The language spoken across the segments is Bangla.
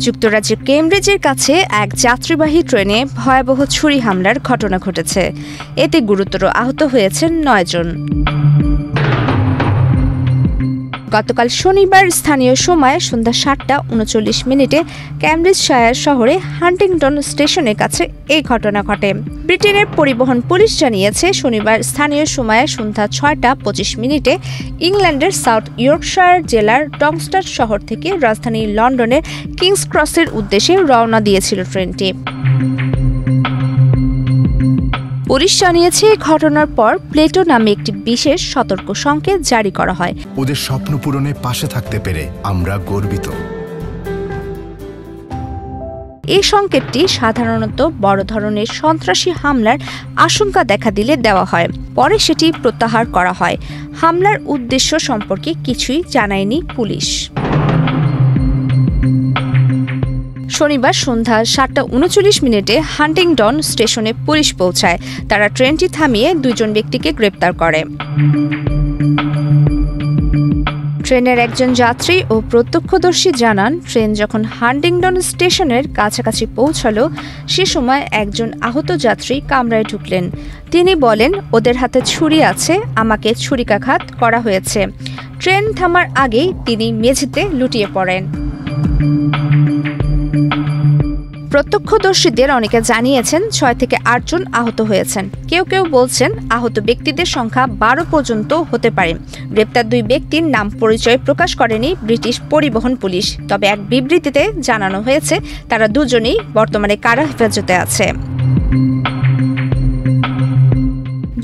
যুক্তরাজ্যের কেমব্রিজের কাছে এক যাত্রীবাহী ট্রেনে ভয়াবহ ছুরি হামলার ঘটনা ঘটেছে। এতে গুরুতর আহত হয়েছেন ৯ জন। গতকাল শনিবার স্থানীয় সময় সন্ধ্যা ৭টা ৩৯ ক্যামব্রিজশায়ার শহরে হান্টিংটন স্টেশনের কাছে এই ঘটনা ঘটে। ব্রিটেনের পরিবহন পুলিশ জানিয়েছে, শনিবার স্থানীয় সময়ে সন্ধ্যা ৬টা ২৫ ইংল্যান্ডের সাউথ ইয়র্কশায়ার জেলার ডংস্টার শহর থেকে রাজধানী লন্ডনের কিংস ক্রসের উদ্দেশ্যে রওনা দিয়েছিল ট্রেনটি। পুলিশ জানিয়েছে, ঘটনার পর প্লেটো নামে একটি বিশেষ সতর্ক সংকেত জারি করা হয়। ওদের স্বপ্ন পূরণে পাশে থাকতে পেরে আমরা গর্বিত। এই সংকেতটি সাধারণত বড় ধরনের সন্ত্রাসী হামলার আশঙ্কা দেখা দিলে দেওয়া হয়, পরে সেটি প্রত্যাহার করা হয়। হামলার উদ্দেশ্য সম্পর্কে কিছুই জানায়নি পুলিশ। শনিবার সন্ধ্যা ৭টা ৩৯ হান্টিংটন স্টেশনে পুলিশ পৌঁছায়। তারা ট্রেনটি থামিয়ে ২ জন ব্যক্তিকে গ্রেপ্তার করে। ট্রেনের একজন যাত্রী ও প্রত্যক্ষদর্শী জানান, ট্রেন যখন হান্টিংটন স্টেশনের কাছাকাছি পৌঁছালো সে সময় একজন আহত যাত্রী কামরায় ঢুকলেন। তিনি বলেন, ওদের হাতে ছুরি আছে, আমাকে ছুরিকাঘাত করা হয়েছে। ট্রেন থামার আগেই তিনি মেঝেতে লুটিয়ে পড়েন। প্রত্যক্ষদর্শীদের অনেকে জানিয়েছেন ৬ থেকে ৮ জন আহত হয়েছেন। কেউ কেউ বলছেন আহত ব্যক্তিদের সংখ্যা ১২ পর্যন্ত হতে পারে। গ্রেপ্তার ২ ব্যক্তির নাম পরিচয় প্রকাশ করেনি ব্রিটিশ পরিবহন পুলিশ। তবে এক বিবৃতিতে জানানো হয়েছে তারা দুজনেই বর্তমানে কারা হেফাজতে আছে।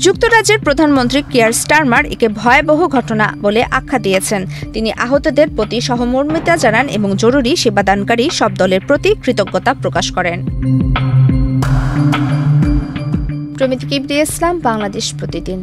যুক্তরাজ্যের প্রধানমন্ত্রী কিয়ার স্টারমার একে ভয়াবহ ঘটনা বলে আখ্যা দিয়েছেন। তিনি আহতদের প্রতি সহমর্মিতা জানান এবং জরুরি সেবাদানকারী সব দলের প্রতি কৃতজ্ঞতা প্রকাশ করেন। প্রমিতি কিবরিয়া ইসলাম, বাংলাদেশ প্রতিদিন।